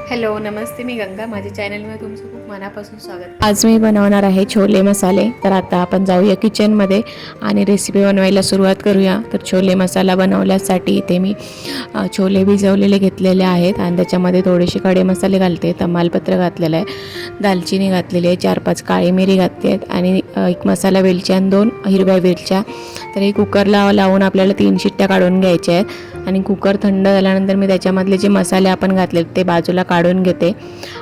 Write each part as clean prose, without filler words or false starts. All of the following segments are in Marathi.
हॅलो नमस्ते, मी गंगा. माझ्या चॅनलमध्ये तुमचं खूप मनापासून स्वागत. आज मी बनवणार आहे छोले मसाले. तर आता आपण जाऊया किचनमध्ये आणि रेसिपी बनवायला सुरुवात करूया. तर छोले मसाला बनवण्यासाठी इथे मी छोले भिजवलेले घेतलेले आहेत आणि त्याच्यामध्ये थोडेसे खडे मसाले घालते. तमालपत्र घातलेलं आहे, दालचिनी घातलेली आहे, 4-5 काळी मिरी घातली आहेत आणि एक मसाला वेलची आणि 2 हिरव्या मिरच्या. तर हे कुकरला लावून आपल्याला 3 शिट्ट्या काढून घ्यायच्या आहेत आणि कुकर थंड झाल्यानंतर मी त्याच्यामधले जे मसाले आपण घातले ते बाजूला काढून घेते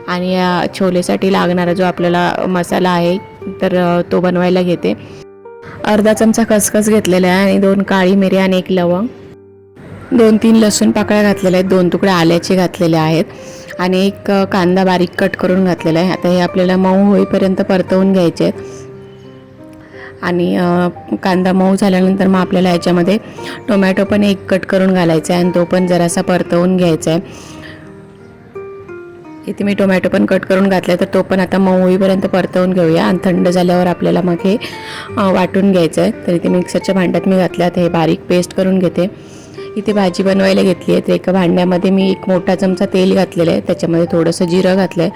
आणि या छोलेसाठी लागणारा जो आपल्याला मसाला आहे तर तो बनवायला घेते. अर्धा चमचा खसखस घेतलेला आहे आणि 2 काळी मिरी आणि 1 लवंग, 2-3 लसूण पाकळ्या घातलेल्या आहेत, 2 तुकडे आल्याचे घातलेले आहेत आणि 1 कांदा बारीक कट करून घातलेला आहे. आता हे आपल्याला मऊ होईपर्यंत परतवून घ्यायचे आहेत आणि कांदा मऊ झाल्यानंतर मग आपल्याला याच्यामध्ये टोमॅटो पण 1 कट करून घालायचा आहे आणि तो पण जरासा परतवून घ्यायचा आहे. इथे मी टोमॅटो पण कट करून घातला, तर तो पण आता मऊ होईपर्यंत परतवून घेऊया आणि थंड झाल्यावर आपल्याला मग हे वाटून घ्यायचं आहे. तर इथे मिक्सरच्या भांड्यात मी घातलं, तर हे बारीक पेस्ट करून घेते. इथे भाजी बनवायला घेतली आहे, तर एका भांड्यामध्ये मी 1 मोठा चमचा तेल घातलेलं आहे, त्याच्यामध्ये थोडंसं जिरं घातलं आहे,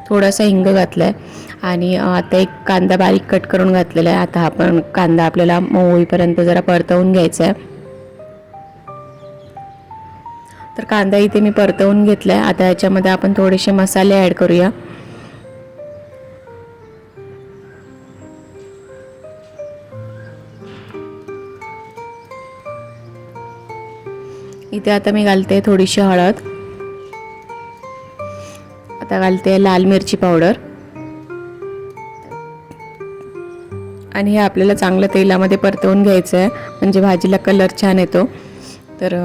थोडासा हिंग घातला आहे आणि आता 1 कांदा बारीक कट करून घातलेला आहे. आता आपण कांदा आपल्याला मऊ होईपर्यंत जरा परतवून घ्यायचा आहे. तर कांदा इथे मी परतवून घेतला आहे. आता याच्यामध्ये आपण थोडेसे मसाले ॲड करूया. इथे आता मी घालते थोडीशी हळद, आता घालते लाल मिरची पावडर आणि हे आपल्याला चांगलं तेलामध्ये परतवून घ्यायचं आहे, म्हणजे भाजीला कलर छान येतो. तर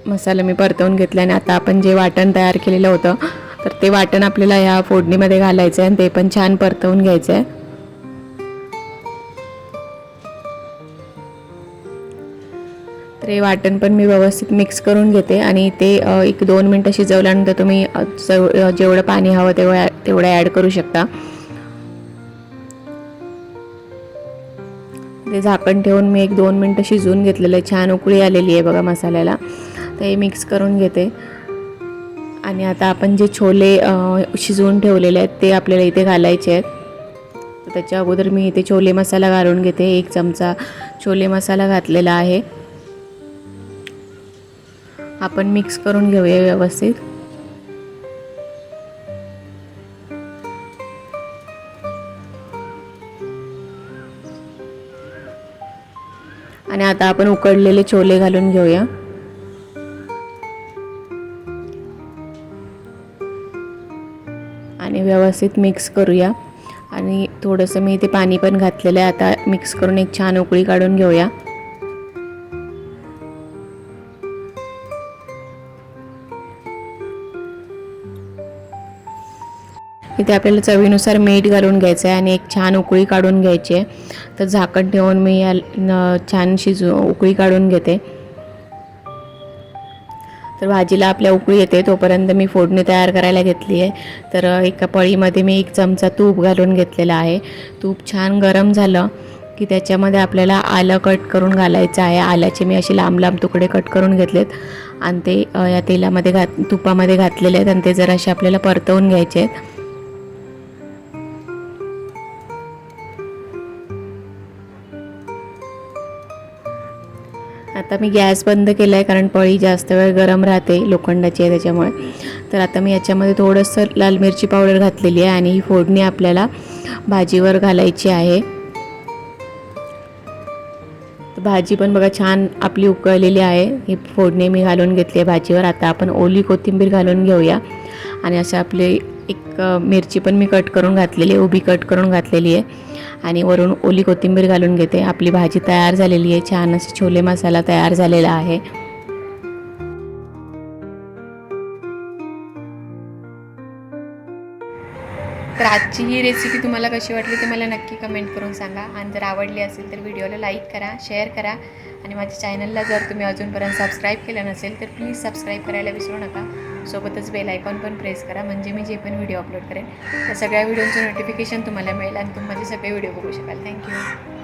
मसाला मी परतवून घेतला आणि आता आपण जे वाटण तयार केलेलं होतं तर ते वाटण आपल्याला ह्या फोडणीमध्ये घालायचं आहे आणि ते पण छान परतवून घ्यायचं आहे. तर हे वाटण पण मी व्यवस्थित मिक्स करून घेते आणि ते 1-2 मिनटं शिजवल्यानंतर तुम्ही जेवढं पाणी हवं तेवढं ॲड करू शकता. ते झाकण ठेवून मी 1-2 मिनटं शिजवून घेतलेलं आहे. छान उकळी आलेली आहे बघा मसाल्याला. तर हे मिक्स करून घेते आणि आता आपण जे छोले शिजवून ठेवलेले आहेत ते आपल्याला इथे घालायचे आहेत. तर त्याच्या अगोदर मी इथे छोले मसाला घालून घेते. 1 चमचा छोले मसाला घातलेला आहे. आपण मिक्स करून घेऊया व्यवस्थित. आणि आता आपण उकडलेले छोले घालून घेऊया आणि व्यवस्थित मिक्स करूया. आणि थोडंसं मी इथे पाणी पण घातलेलं आहे. आता मिक्स करून एक छान उकळी काढून घेऊया. इथे आपल्याला चवीनुसार मीठ घालून घ्यायचं आहे आणि एक छान उकळी काढून घ्यायची आहे. तर झाकण ठेवून मी छान उकळी काढून घेते. तर भाजीला आपल्या उकळी येते तोपर्यंत मी फोडणी तयार करायला घेतली आहे. तर एका पळीमध्ये मी 1 चमचा तूप घालून घेतलेला आहे. तूप छान गरम झालं की त्याच्यामध्ये आपल्याला आलं कट करून घालायचं आहे. आल्याचे मी असे लांब लांब तुकडे कट करून घेतलेत आणि ते या तेलामध्ये तुपामध्ये घातलेले आहेत आणि ते जरासे आपल्याला परतवून घ्यायचे आहेत. आता मी गॅस बंद केला आहे कारण पळी जास्त वेळ गरम राहते, लोखंडाची आहे त्याच्यामुळे. तर आता मी याच्यामध्ये थोडंसं लाल मिरची पावडर घातलेली आहे आणि ही फोडणी आपल्याला भाजीवर घालायची आहे. भाजी पण बघा छान आपली उकळलेली आहे. ही फोडणी मी घालून घेतली आहे भाजीवर. आता आपण ओली कोथिंबीर घालून घेऊया आणि असं आपले 1 मिरची पण मी कट करून घातलेली आहे, उभी कट करून घातलेली आहे आणि वरून ओली कोथिंबीर घालून घेते. आपली भाजी तयार झालेली आहे. छान असे छोले मसाला तयार झालेला आहे. तर आजची ही रेसिपी तुम्हाला कशी वाटली ते मला नक्की कमेंट करून सांगा आणि जर आवडली असेल तर व्हिडिओला लाईक करा, शेअर करा आणि माझ्या चॅनलला जर तुम्ही अजूनपर्यंत सबस्क्राईब केलं नसेल तर प्लीज सबस्क्राईब करायला विसरू नका. सोबतच बेल आयकॉन पण प्रेस करा, म्हणजे मी जे पण व्हिडिओ अपलोड करेन त्या सगळ्या व्हिडिओचं नोटिफिकेशन तुम्हाला मिळेल आणि तुम्ही माझे सगळे व्हिडिओ बघू शकाल. थँक्यू.